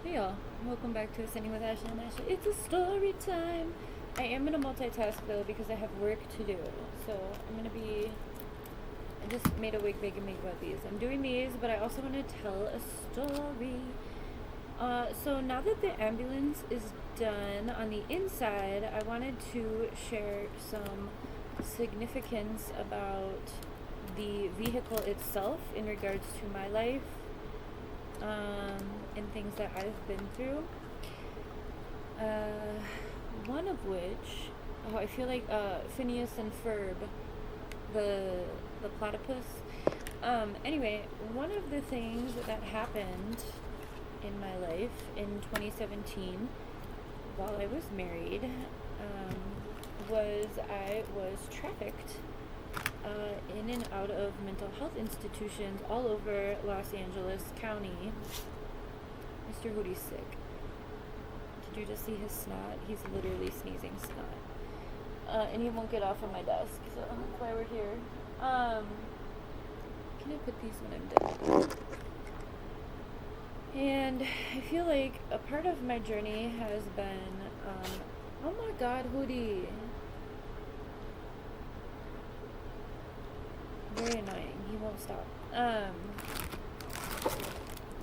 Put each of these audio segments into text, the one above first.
Hey y'all, welcome back to Ascending with Ashley and Ashley. It's a story time. I am gonna multitask though because I have work to do. So I just made a wig bake and make about these. I'm doing these, but I also want to tell a story. So now that the ambulance is done on the inside, I wanted to share some significance about the vehicle itself in regards to my life, and things that I've been through. One of which, I feel like Phineas and Ferb, the platypus. Anyway, one of the things that happened in my life in 2017 while I was married was I was trafficked in and out of mental health institutions all over Los Angeles County. Mr. Hootie's sick. Did you just see his snot? He's literally sneezing snot. And he won't get off of my desk, so that's why we're here. Can I put these when I'm done? And I feel like a part of my journey has been, oh my god, Hootie. Very annoying. He won't stop.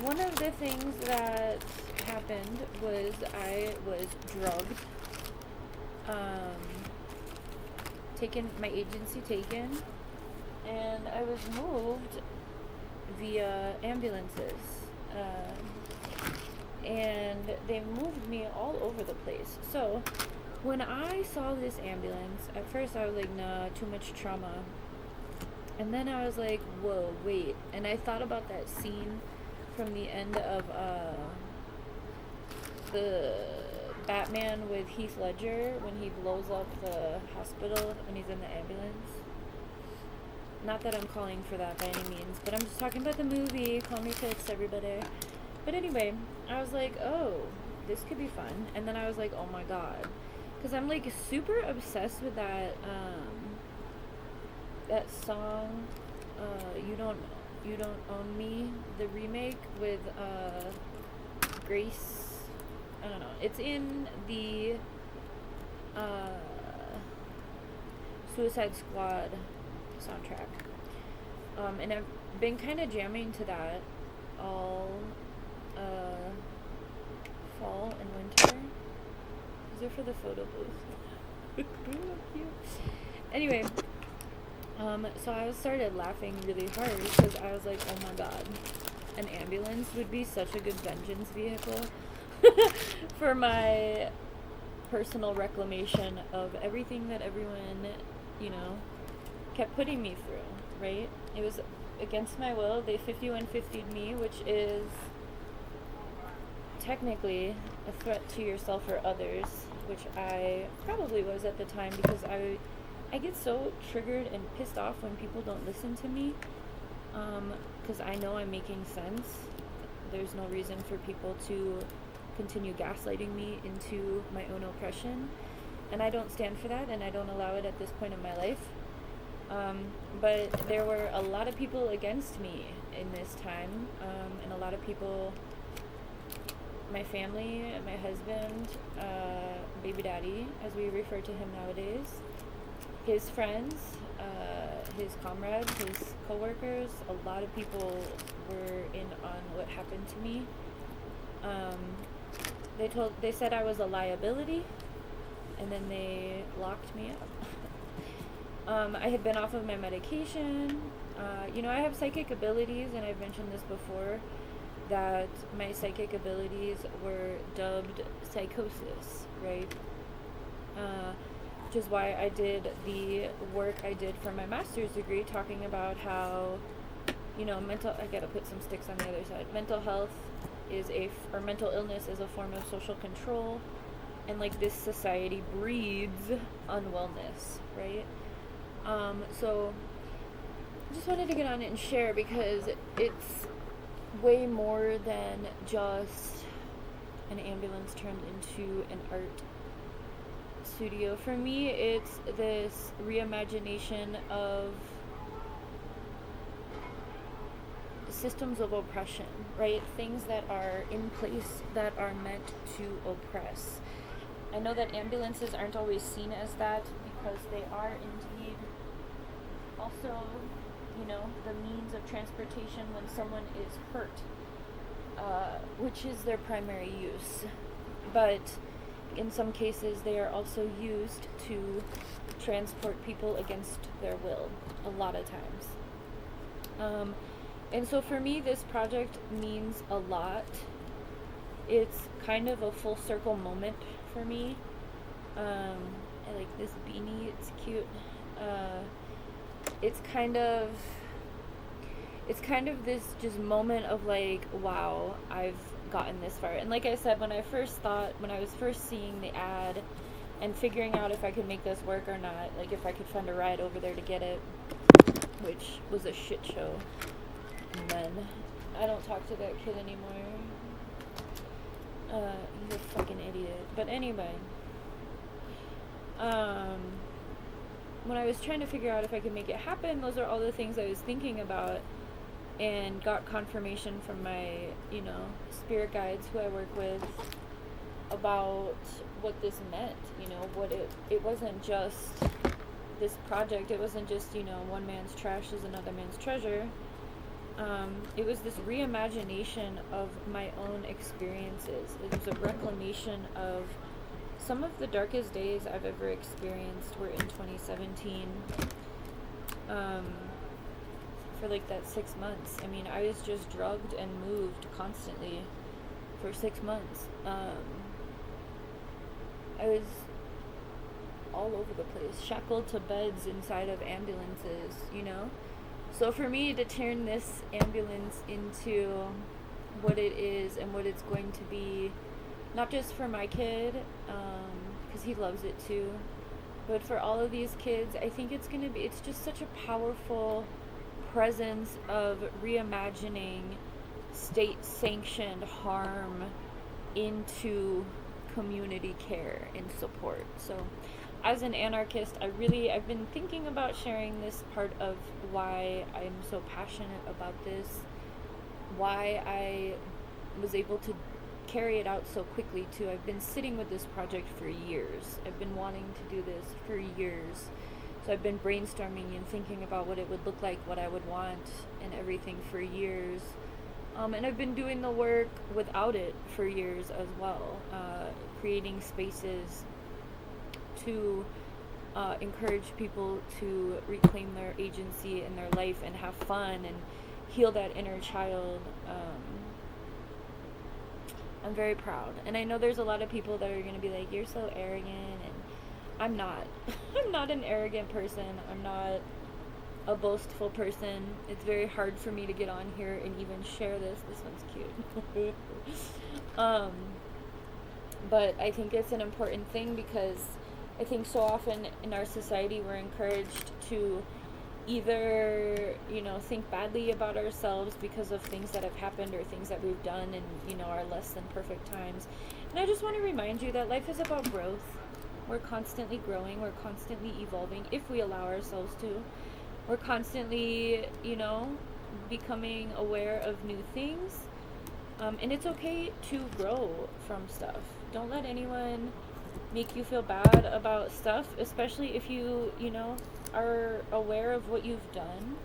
One of the things that happened was I was drugged, taken, my agency taken, and I was moved via ambulances. And they moved me all over the place. So when I saw this ambulance, at first I was like, nah, too much trauma. And then I was like, whoa, wait. And I thought about that scene from the end of the Batman with Heath Ledger when he blows up the hospital when he's in the ambulance. Not that I'm calling for that by any means, but I'm just talking about the movie. Call me fixed, everybody. But anyway, I was like, oh, this could be fun. And then I was like, oh my god. Because I'm like super obsessed with that, that song, You Don't Own Me, the remake with Grace. I don't know. It's in the Suicide Squad soundtrack. And I've been kind of jamming to that all fall and winter. These are for the photo booth. Anyway, so I started laughing really hard because I was like, oh my god, an ambulance would be such a good vengeance vehicle for my personal reclamation of everything that everyone, kept putting me through, right? It was against my will. They 5150'd me, which is technically a threat to yourself or others, which I probably was at the time because I get so triggered and pissed off when people don't listen to me, because I know I'm making sense. There's no reason for people to continue gaslighting me into my own oppression, and I don't stand for that, and I don't allow it at this point in my life. But there were a lot of people against me in this time, and a lot of people, my family, my husband, baby daddy, as we refer to him nowadays, his friends, his comrades, his coworkers, a lot of people were in on what happened to me. They said I was a liability, and then they locked me up. I had been off of my medication. I have psychic abilities, and I've mentioned this before, that my psychic abilities were dubbed psychosis, right? Which is why I did the work I did for my master's degree, talking about how, I gotta put some sticks on the other side. Mental health or mental illness is a form of social control, and like this society breeds unwellness, right? So I just wanted to get on it and share because it's way more than just an ambulance turned into an art studio. For me, it's this reimagination of systems of oppression, right? Things that are in place that are meant to oppress. I know that ambulances aren't always seen as that because they are indeed also, the means of transportation when someone is hurt, which is their primary use. But in some cases, they are also used to transport people against their will, a lot of times. And so for me, this project means a lot. It's kind of a full circle moment for me. I like this beanie, it's cute. It's kind of this just moment of like, wow, I've gotten this far. And like I said, when I was first seeing the ad and figuring out if I could make this work or not, like if I could find a ride over there to get it, which was a shit show. And then I don't talk to that kid anymore. He's a fucking idiot. But anyway, when I was trying to figure out if I could make it happen, those are all the things I was thinking about, and got confirmation from my, spirit guides who I work with about what this meant, what it wasn't just this project, it wasn't just, one man's trash is another man's treasure. It was this reimagination of my own experiences. It was a reclamation of some of the darkest days I've ever experienced were in 2017. For like that 6 months. I mean, I was just drugged and moved constantly for 6 months. I was all over the place, shackled to beds inside of ambulances, So for me to turn this ambulance into what it is and what it's going to be, not just for my kid, because he loves it too, but for all of these kids, I think it's just such a powerful presence of reimagining state-sanctioned harm into community care and support. So as an anarchist, I've been thinking about sharing this part of why I'm so passionate about this, why I was able to carry it out so quickly too. I've been sitting with this project for years. I've been wanting to do this for years. So I've been brainstorming and thinking about what it would look like, what I would want, and everything for years. And I've been doing the work without it for years as well, creating spaces to encourage people to reclaim their agency in their life and have fun and heal that inner child. I'm very proud. And I know there's a lot of people that are going to be like, you're so arrogant, and I'm not. I'm not an arrogant person. I'm not a boastful person. It's very hard for me to get on here and even share this. This one's cute. But I think it's an important thing because I think so often in our society we're encouraged to either, think badly about ourselves because of things that have happened or things that we've done in, our less than perfect times. And I just want to remind you that life is about growth. We're constantly growing, we're constantly evolving if we allow ourselves to. We're constantly, becoming aware of new things. And it's okay to grow from stuff. Don't let anyone make you feel bad about stuff, especially if you, are aware of what you've done.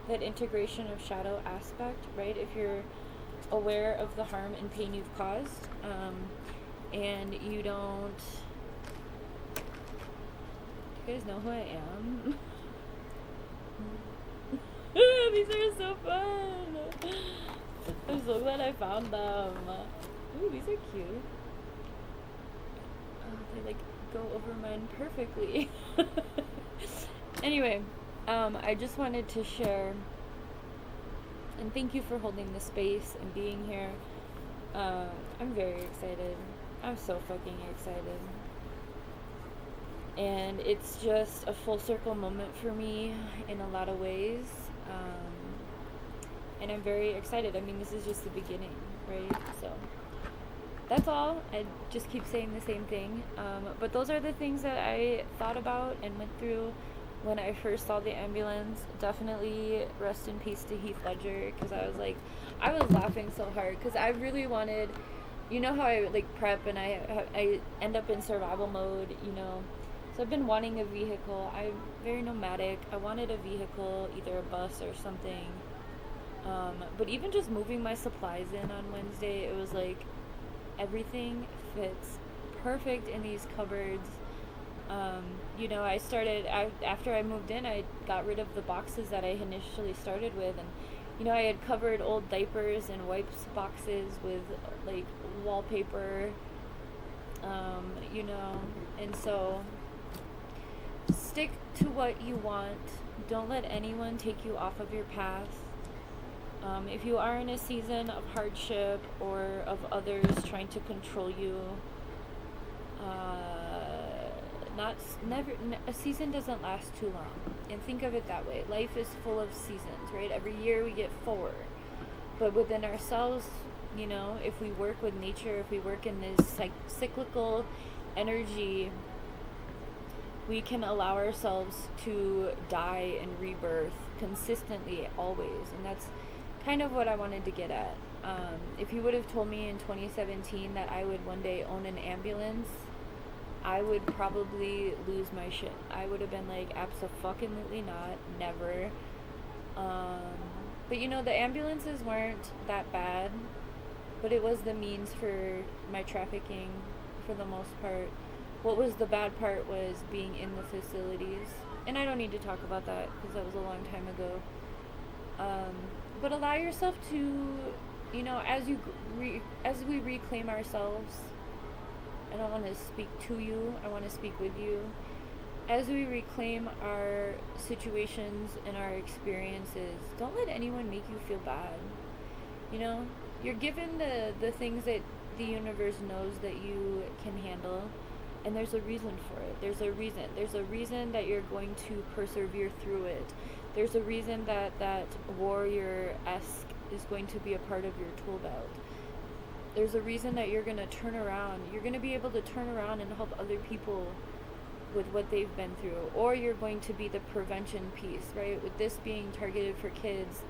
That integration of shadow aspect, right? If you're aware of the harm and pain you've caused, and you don't... You guys know who I am? These are so fun. I'm so glad I found them. Ooh, these are cute. They go over mine perfectly. Anyway, I just wanted to share and thank you for holding the space and being here. I'm very excited. I'm so fucking excited. And it's just a full circle moment for me in a lot of ways. And I'm very excited. I mean, this is just the beginning, right? So that's all. I just keep saying the same thing. But those are the things that I thought about and went through when I first saw the ambulance. Definitely rest in peace to Heath Ledger, because I was laughing so hard because I really wanted, you know how I like prep and I end up in survival mode, you know. So I've been wanting a vehicle. I'm very nomadic. I wanted a vehicle, either a bus or something. But even just moving my supplies in on Wednesday, it was like everything fits perfect in these cupboards. You know, after I moved in, I got rid of the boxes that I initially started with, and you know, I had covered old diapers and wipes boxes with like wallpaper, you know, and so stick to what you want. Don't let anyone take you off of your path. If you are in a season of hardship or of others trying to control you, a season doesn't last too long. And think of it that way. Life is full of seasons, right? Every year we get 4. But within ourselves, you know, if we work with nature, if we work in this cyclical energy, we can allow ourselves to die and rebirth consistently, always. And that's kind of what I wanted to get at. If you would have told me in 2017 that I would one day own an ambulance, I would probably lose my shit. I would have been like, abso-fucking-lutely not, never. But you know, the ambulances weren't that bad, but it was the means for my trafficking for the most part. What was the bad part was being in the facilities. And I don't need to talk about that because that was a long time ago. But allow yourself to, you know, as we reclaim ourselves, I don't want to speak to you, I want to speak with you. As we reclaim our situations and our experiences, don't let anyone make you feel bad. You know, you're given the things that the universe knows that you can handle, and there's a reason for it. There's a reason that you're going to persevere through it. There's a reason that warrior-esque is going to be a part of your tool belt. There's a reason that you're going to turn around. You're going to be able to turn around and help other people with what they've been through. Or you're going to be the prevention piece, right? With this being targeted for kids,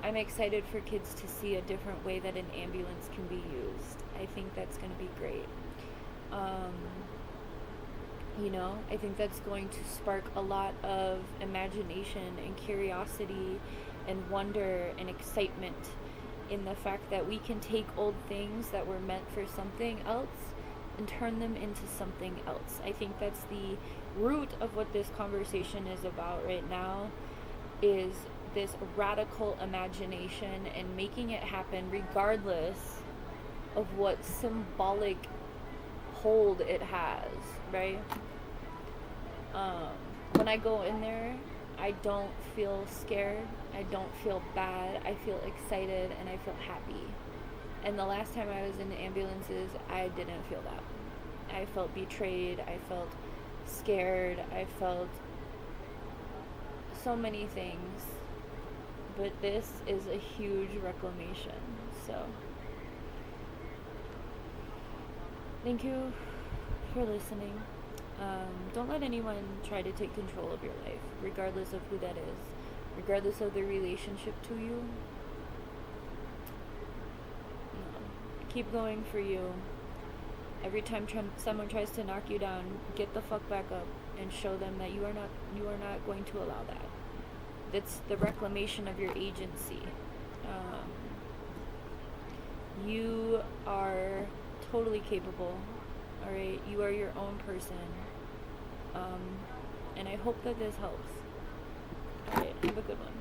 I'm excited for kids to see a different way that an ambulance can be used. I think that's going to be great. You know, I think that's going to spark a lot of imagination and curiosity and wonder and excitement in the fact that we can take old things that were meant for something else and turn them into something else. I think that's the root of what this conversation is about right now, is this radical imagination and making it happen regardless of what symbolic hold it has, right? When I go in there, I don't feel scared, I don't feel bad, I feel excited, and I feel happy. And the last time I was in the ambulances, I didn't feel that. I felt betrayed, I felt scared, I felt so many things. But this is a huge reclamation. So, thank you for listening. Don't let anyone try to take control of your life, regardless of who that is, regardless of their relationship to you. No. Keep going for you. Every time someone tries to knock you down, get the fuck back up and show them that you are not going to allow that. That's the reclamation of your agency. You are totally capable. All right, you are your own person. And I hope that this helps. All right, have a good one.